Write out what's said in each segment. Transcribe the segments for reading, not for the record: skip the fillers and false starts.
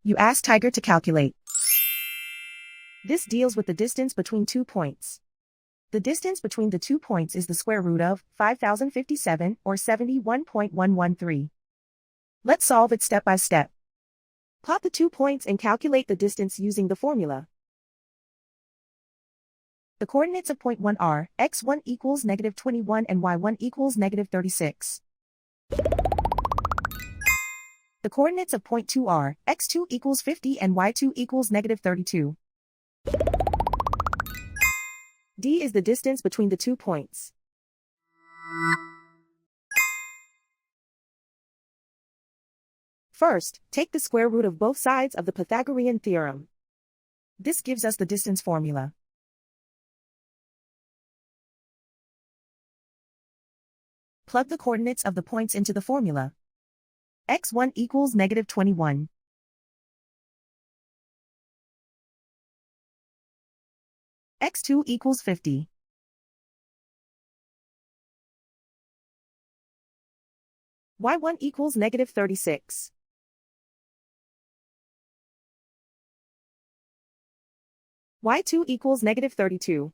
You ask Tiger to calculate. This deals with the distance between 2 points. The distance between the 2 points is the square root of 5057 or 71.113. Let's solve it step by step. Plot the 2 points and calculate the distance using the formula. The coordinates of point 1 are x1 equals -21 and y1 equals -36. The coordinates of point 2 are x2 equals 50 and y2 equals -32. D is the distance between the 2 points. First, take the square root of both sides of the Pythagorean theorem. This gives us the distance formula. Plug the coordinates of the points into the formula. x1 equals -21. x2 equals 50. y1 equals -36. y2 equals -32.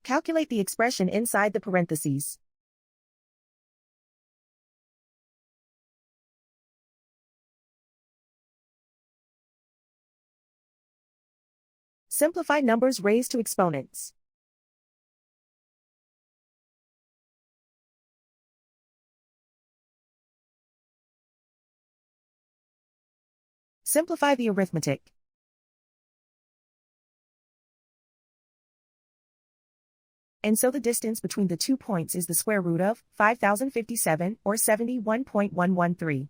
Calculate the expression inside the parentheses. Simplify numbers raised to exponents. Simplify the arithmetic. And so the distance between the 2 points is the square root of 5057 or 71.113.